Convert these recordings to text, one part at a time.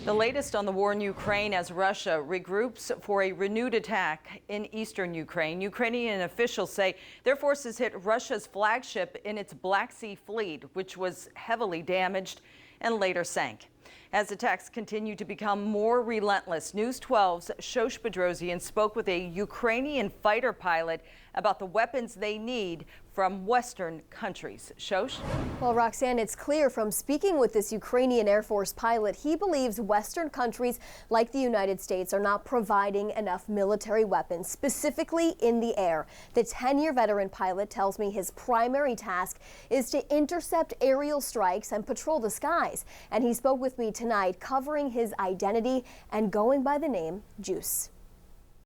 The latest on the war in Ukraine as Russia regroups for a renewed attack in eastern Ukraine. Ukrainian officials say their forces hit Russia's flagship in its Black Sea fleet, which was heavily damaged and later sank. As attacks continue to become more relentless, News 12's Shosh Bedrosian spoke with a Ukrainian fighter pilot about the weapons they need from Western countries. Shosh? Well, Roxanne, it's clear from speaking with this Ukrainian Air Force pilot, he believes Western countries like the United States are not providing enough military weapons, specifically in the air. The 10-year veteran pilot tells me his primary task is to intercept aerial strikes and patrol the skies. And he spoke with me tonight, covering his identity and going by the name Juice.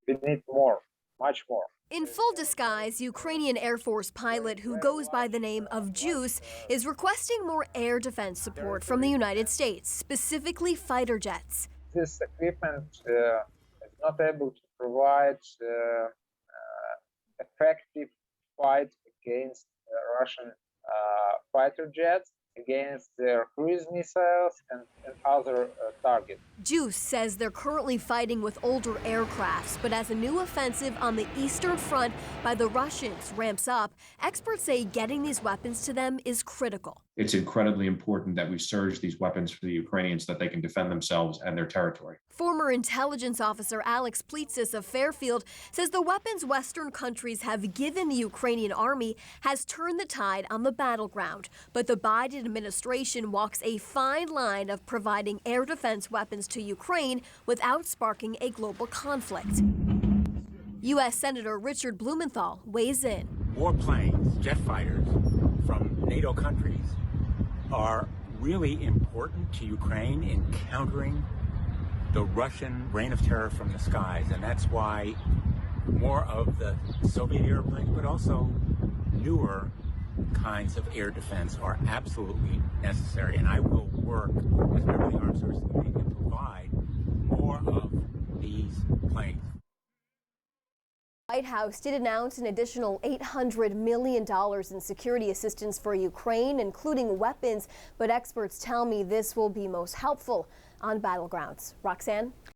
We need more, much more. In full disguise, Ukrainian Air Force pilot who goes by the name of Juice is requesting more air defense support from the United States, specifically fighter jets. This equipment is not able to provide effective fight against Russian fighter jets, against their cruise missiles and other targets. Juice says they're currently fighting with older aircrafts, but as a new offensive on the Eastern Front by the Russians ramps up, experts say getting these weapons to them is critical. It's incredibly important that we surge these weapons for the Ukrainians so that they can defend themselves and their territory. Former intelligence officer Alex Pleitsis of Fairfield says the weapons Western countries have given the Ukrainian army has turned the tide on the battleground. But the Biden administration walks a fine line of providing air defense weapons to Ukraine without sparking a global conflict. U.S. Senator Richard Blumenthal weighs in. Warplanes, jet fighters from NATO countries are really important to Ukraine in countering the Russian reign of terror from the skies. And that's why more of the Soviet airplanes, but also newer kinds of air defense are absolutely necessary. And I will work with member of the Armed Services Committee to provide more of these planes. The White House did announce an additional $800 million in security assistance for Ukraine, including weapons, but experts tell me this will be most helpful on battlegrounds. Roxanne?